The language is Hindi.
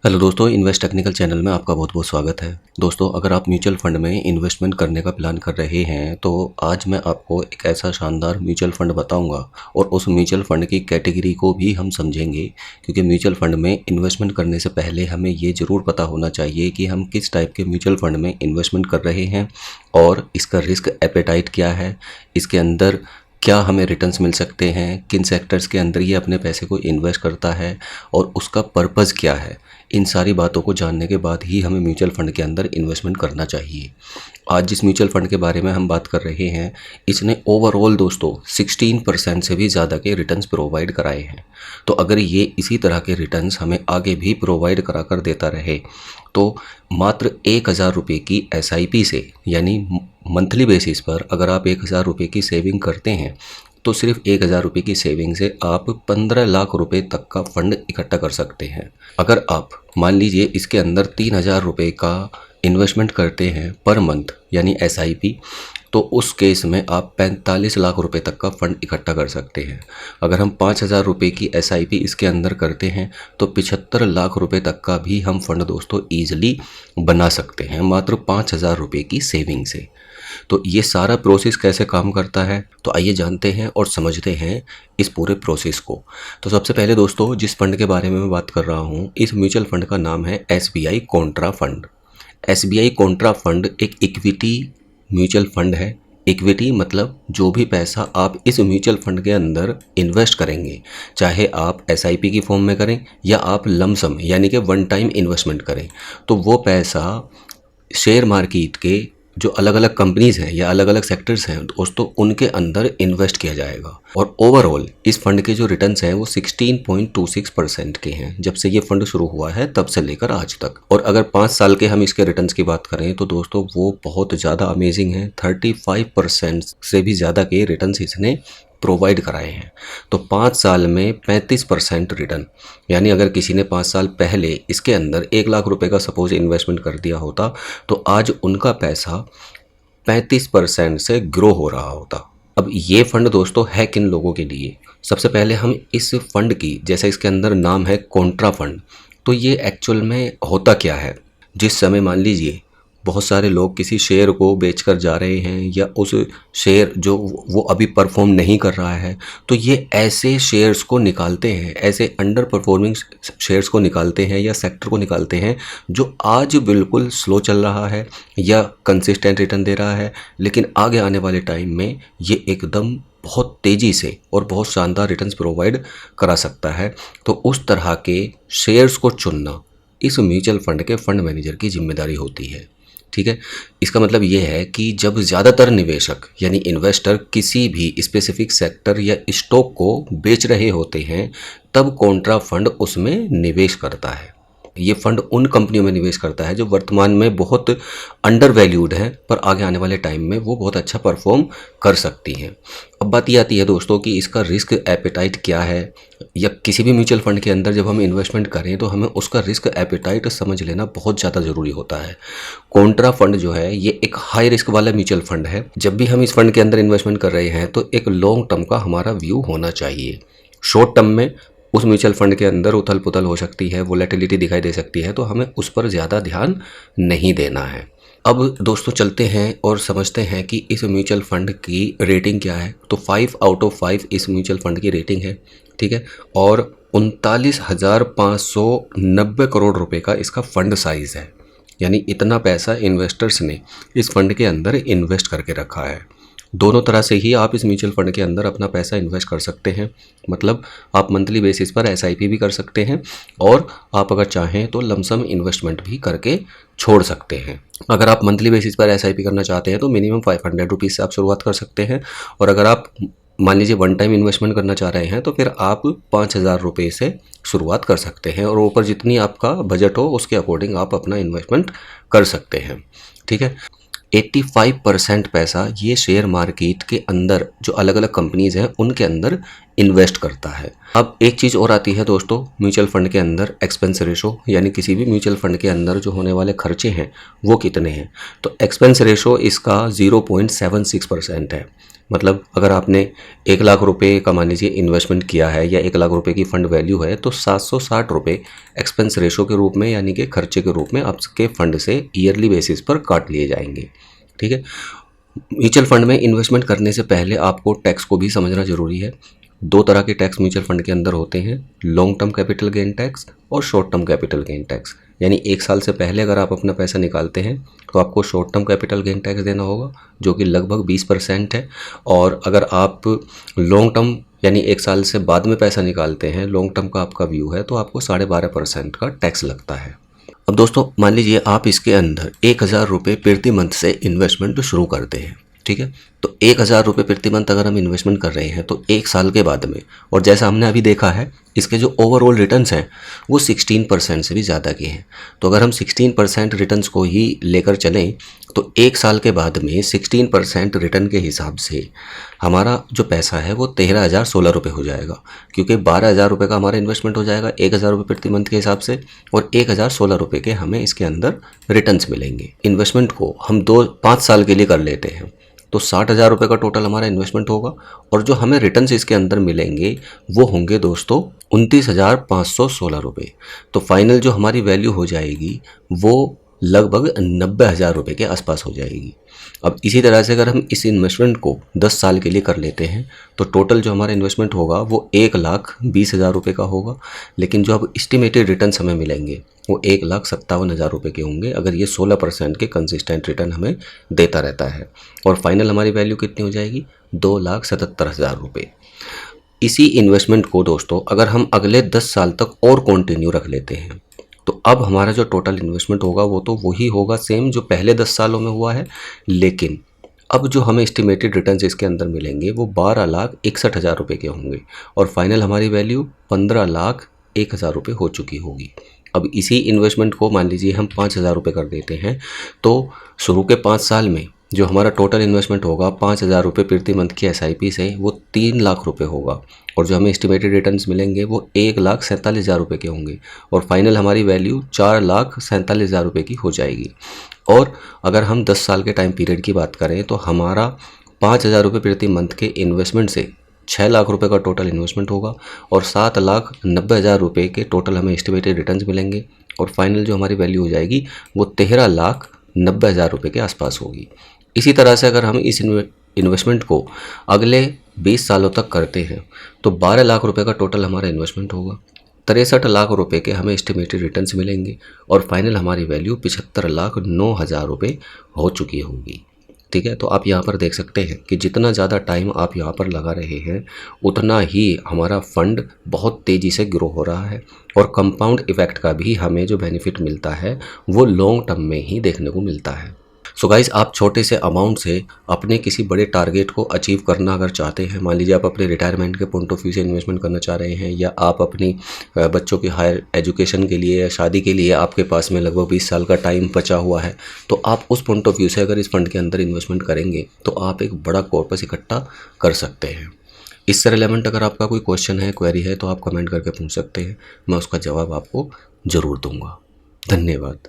हेलो दोस्तों, इन्वेस्ट टेक्निकल चैनल में आपका बहुत बहुत स्वागत है। दोस्तों, अगर आप म्यूचुअल फंड में इन्वेस्टमेंट करने का प्लान कर रहे हैं तो आज मैं आपको एक ऐसा शानदार म्यूचुअल फंड बताऊंगा और उस म्यूचुअल फंड की कैटेगरी को भी हम समझेंगे, क्योंकि म्यूचुअल फंड में इन्वेस्टमेंट करने से पहले हमें ये ज़रूर पता होना चाहिए कि हम किस टाइप के म्यूचुअल फंड में इन्वेस्टमेंट कर रहे हैं और इसका रिस्क एपेटाइट क्या है, इसके अंदर क्या हमें रिटर्न्स मिल सकते हैं, किन सेक्टर्स के अंदर ये अपने पैसे को इन्वेस्ट करता है और उसका पर्पज़ क्या है। इन सारी बातों को जानने के बाद ही हमें म्यूचुअल फंड के अंदर इन्वेस्टमेंट करना चाहिए। आज जिस म्यूचुअल फंड के बारे में हम बात कर रहे हैं, इसने ओवरऑल दोस्तों 16% से भी ज़्यादा के रिटर्न्स प्रोवाइड कराए हैं। तो अगर ये इसी तरह के रिटर्न्स हमें आगे भी प्रोवाइड करा कर देता रहे तो मात्र 1000 रुपये की SIP से, यानी मंथली बेसिस पर अगर आप 1000 रुपये की सेविंग करते हैं तो सिर्फ 1000 रुपये की सेविंग से आप 15 लाख रुपए तक का फंड इकट्ठा कर सकते हैं। अगर आप मान लीजिए इसके अंदर 3000 रुपये का इन्वेस्टमेंट करते हैं पर मंथ, यानी SIP, तो उस केस में आप 45 लाख रुपए तक का फंड इकट्ठा कर सकते हैं। अगर हम 5000 रुपये की SIP इसके अंदर करते हैं तो 75 लाख रुपए तक का भी हम फंड दोस्तों ईजिली बना सकते हैं मात्र 5000 रुपये की सेविंग से। तो ये सारा प्रोसेस कैसे काम करता है, तो आइए जानते हैं और समझते हैं इस पूरे प्रोसेस को। तो सबसे पहले दोस्तों, जिस फंड के बारे में मैं बात कर रहा हूँ, इस म्यूचुअल फंड का नाम है SBI Contra fund. SBI Contra fund एक इक्विटी म्यूचुअल फंड है। इक्विटी मतलब जो भी पैसा आप इस म्यूचुअल फंड के अंदर इन्वेस्ट करेंगे, चाहे आप SIP की फॉर्म में करें या आप लमसम यानी कि वन टाइम इन्वेस्टमेंट करें, तो वो पैसा शेयर मार्केट के जो अलग अलग कंपनीज़ हैं या अलग अलग सेक्टर्स हैं दोस्तों, उनके अंदर इन्वेस्ट किया जाएगा। और ओवरऑल इस फंड के जो रिटर्न्स हैं वो 16.26% के हैं जब से ये फंड शुरू हुआ है तब से लेकर आज तक। और अगर 5 साल के हम इसके रिटर्न्स की बात करें तो दोस्तों वो बहुत ज़्यादा अमेजिंग है। 35% से भी ज़्यादा के रिटर्न्स इसने प्रोवाइड कराए हैं। तो 5 साल में 35% रिटर्न, यानी अगर किसी ने 5 साल पहले इसके अंदर 1 लाख रुपए का सपोज इन्वेस्टमेंट कर दिया होता तो आज उनका पैसा 35% से ग्रो हो रहा होता। अब ये फंड दोस्तों है किन लोगों के लिए? सबसे पहले हम इस फंड की, जैसे इसके अंदर नाम है कॉन्ट्रा फंड, तो ये एक्चुअल में होता क्या है। जिस समय मान लीजिए बहुत सारे लोग किसी शेयर को बेचकर जा रहे हैं या उस शेयर जो वो अभी परफॉर्म नहीं कर रहा है, तो ये ऐसे शेयर्स को निकालते हैं, ऐसे अंडर परफॉर्मिंग शेयर्स को निकालते हैं या सेक्टर को निकालते हैं जो आज बिल्कुल स्लो चल रहा है या कंसिस्टेंट रिटर्न दे रहा है, लेकिन आगे आने वाले टाइम में ये एकदम बहुत तेज़ी से और बहुत शानदार रिटर्न्स प्रोवाइड करा सकता है। तो उस तरह के शेयर्स को चुनना इस म्यूचुअल फंड के फंड मैनेजर की जिम्मेदारी होती है। ठीक है, इसका मतलब ये है कि जब ज़्यादातर निवेशक यानी इन्वेस्टर किसी भी स्पेसिफिक सेक्टर या स्टॉक को बेच रहे होते हैं तब कॉन्ट्रा फंड उसमें निवेश करता है। ये फंड उन कंपनियों में निवेश करता है जो वर्तमान में बहुत अंडर वैल्यूड हैं पर आगे आने वाले टाइम में वो बहुत अच्छा परफॉर्म कर सकती हैं। अब बात ये आती है दोस्तों कि इसका रिस्क एपेटाइट क्या है, या किसी भी म्यूचुअल फंड के अंदर जब हम इन्वेस्टमेंट करें तो हमें उसका रिस्क एपेटाइट समझ लेना बहुत ज़्यादा ज़रूरी होता है। कॉन्ट्रा फंड जो है ये एक हाई रिस्क वाला म्यूचुअल फंड है। जब भी हम इस फंड के अंदर इन्वेस्टमेंट कर रहे हैं तो एक लॉन्ग टर्म का हमारा व्यू होना चाहिए। शॉर्ट टर्म में उस म्यूचुअल फंड के अंदर उथल पुथल हो सकती है, वोलेटिलिटी दिखाई दे सकती है, तो हमें उस पर ज़्यादा ध्यान नहीं देना है। अब दोस्तों चलते हैं और समझते हैं कि इस म्यूचुअल फंड की रेटिंग क्या है। तो 5 आउट ऑफ 5 इस म्यूचुअल फंड की रेटिंग है। ठीक है, और 39,590 करोड़ रुपए का इसका फंड साइज़ है, यानी इतना पैसा इन्वेस्टर्स ने इस फंड के अंदर इन्वेस्ट करके रखा है। दोनों तरह से ही आप इस म्यूचुअल फंड के अंदर अपना पैसा इन्वेस्ट कर सकते हैं। मतलब आप मंथली बेसिस पर SIP भी कर सकते हैं और आप अगर चाहें तो लमसम इन्वेस्टमेंट भी करके छोड़ सकते हैं। अगर आप मंथली बेसिस पर SIP करना चाहते हैं तो मिनिमम 500 रुपीज़ से आप शुरुआत कर सकते हैं, और अगर आप मान लीजिए वन टाइम इन्वेस्टमेंट करना चाह रहे हैं तो फिर आप 5000 रुपये से शुरुआत कर सकते हैं, और ऊपर जितनी आपका बजट हो उसके अकॉर्डिंग आप अपना इन्वेस्टमेंट कर सकते हैं। ठीक है, 85% पैसा ये शेयर मार्केट के अंदर जो अलग अलग कंपनीज़ हैं उनके अंदर इन्वेस्ट करता है। अब एक चीज़ और आती है दोस्तों म्यूचुअल फंड के अंदर, एक्सपेंस रेशो, यानी किसी भी म्यूचुअल फंड के अंदर जो होने वाले खर्चे हैं वो कितने हैं। तो एक्सपेंस रेशो इसका 0.76% है। मतलब अगर आपने 1 लाख रुपए का मान लीजिए इन्वेस्टमेंट किया है या 1 लाख रुपए की फंड वैल्यू है, तो 760 रुपये एक्सपेंस रेशो के रूप में यानी कि खर्चे के रूप में आपके फंड से ईयरली बेसिस पर काट लिए जाएंगे। ठीक है। म्यूचुअल फंड में इन्वेस्टमेंट करने से पहले आपको टैक्स को भी समझना ज़रूरी है। 2 तरह के टैक्स म्यूचुअल फंड के अंदर होते हैं, long term capital gain tax और short term capital gain tax. यानी 1 साल से पहले अगर आप अपना पैसा निकालते हैं तो आपको short term capital gain tax देना होगा, जो कि लगभग 20% है। और अगर आप लॉन्ग टर्म यानी 1 साल से बाद में पैसा निकालते हैं, लॉन्ग टर्म का आपका व्यू है, तो आपको 12.5% का टैक्स लगता है। अब दोस्तों मान लीजिए आप इसके अंदर 1000 रुपये प्रति मंथ से इन्वेस्टमेंट शुरू करते हैं। ठीक है। तो 1000 रुपये प्रति मंथ अगर हम इन्वेस्टमेंट कर रहे हैं तो 1 साल के बाद में, और जैसा हमने अभी देखा है, इसके जो ओवरऑल रिटर्न्स हैं वो 16% से भी ज़्यादा के हैं। तो अगर हम 16% रिटर्न्स को ही लेकर चलें तो 1 साल के बाद में 16% रिटर्न के हिसाब से हमारा जो पैसा है वो 13,016 रुपये हो जाएगा, क्योंकि 12,000 रुपये का हमारा इन्वेस्टमेंट हो जाएगा 1000 रुपये प्रति मंथ के हिसाब से, और 1016 रुपये के हमें इसके अंदर रिटर्न्स मिलेंगे। इन्वेस्टमेंट को हम 5 साल के लिए कर लेते हैं तो 60,000 रुपये का टोटल हमारा इन्वेस्टमेंट होगा, और जो हमें रिटर्न्स इसके अंदर मिलेंगे वो होंगे दोस्तों 29,516 रुपये। तो फाइनल जो हमारी वैल्यू हो जाएगी वो लगभग 90,000 रुपये के आसपास हो जाएगी। अब इसी तरह से अगर हम इस इन्वेस्टमेंट को 10 साल के लिए कर लेते हैं तो टोटल जो हमारा इन्वेस्टमेंट होगा वो 1,20,000 रुपये का होगा, लेकिन जो अब एस्टिमेटेड रिटर्न्स हमें मिलेंगे वो 1,57,000 रुपये के होंगे, अगर ये 16% के कंसिस्टेंट रिटर्न हमें देता रहता है। और फाइनल हमारी वैल्यू कितनी हो जाएगी? 2,77,000 रुपये। इसी इन्वेस्टमेंट को दोस्तों अगर हम अगले 10 साल तक और कंटिन्यू रख लेते हैं तो अब हमारा जो टोटल इन्वेस्टमेंट होगा वो तो वही होगा सेम जो पहले 10 सालों में हुआ है, लेकिन अब जो हमें एस्टिमेटेड रिटर्न्स इसके अंदर मिलेंगे वो 12,61,000 रुपये के होंगे, और फाइनल हमारी वैल्यू 15,01,000 रुपये हो चुकी होगी। अब इसी इन्वेस्टमेंट को मान लीजिए हम 5,000 रुपये कर देते हैं तो शुरू के 5 साल में जो हमारा टोटल इन्वेस्टमेंट होगा 5,000 रुपये प्रति मंथ की SIP से वो 3 लाख रुपये होगा, और जो हमें एस्टिमेटेड रिटर्न्स मिलेंगे वो 1,47,000 रुपये के होंगे, और फाइनल हमारी वैल्यू 4,47,000 रुपये की हो जाएगी। और अगर हम 10 साल के टाइम पीरियड की बात करें तो हमारा 5,000 रुपये प्रति मंथ के इन्वेस्टमेंट से 6 लाख रुपये का टोटल इन्वेस्टमेंट होगा, और 7,90,000 रुपये के टोटल हमें एस्टिमेटेड रिटर्न्स मिलेंगे, और फाइनल जो हमारी वैल्यू हो जाएगी वो 13,90,000 रुपये के आसपास होगी। इसी तरह से अगर हम इस इन्वेस्टमेंट को अगले 20 सालों तक करते हैं तो 12 लाख रुपए का टोटल हमारा इन्वेस्टमेंट होगा, 63 लाख रुपए के हमें एस्टिमेटेड रिटर्न्स मिलेंगे, और फाइनल हमारी वैल्यू 75,09,000 रुपये हो चुकी होगी। ठीक है। तो आप यहाँ पर देख सकते हैं कि जितना ज़्यादा टाइम आप यहाँ पर लगा रहे हैं उतना ही हमारा फंड बहुत तेज़ी से ग्रो हो रहा है, और कंपाउंड इफ़ेक्ट का भी हमें जो बेनिफिट मिलता है वो लॉन्ग टर्म में ही देखने को मिलता है। सो गाइस, आप छोटे से अमाउंट से अपने किसी बड़े टारगेट को अचीव करना अगर चाहते हैं, मान लीजिए आप अपने रिटायरमेंट के पॉइंट ऑफ व्यू से इन्वेस्टमेंट करना चाह रहे हैं, या आप अपनी बच्चों की हायर एजुकेशन के लिए या शादी के लिए आपके पास में लगभग 20 साल का टाइम बचा हुआ है, तो आप उस पॉइंट ऑफ व्यू से अगर इस फंड के अंदर इन्वेस्टमेंट करेंगे तो आप एक बड़ा कॉर्पस इकट्ठा कर सकते हैं। इससे रिलेवेंट अगर आपका कोई क्वेश्चन है, क्वेरी है, तो आप कमेंट करके पूछ सकते हैं, मैं उसका जवाब आपको ज़रूर दूंगा। धन्यवाद।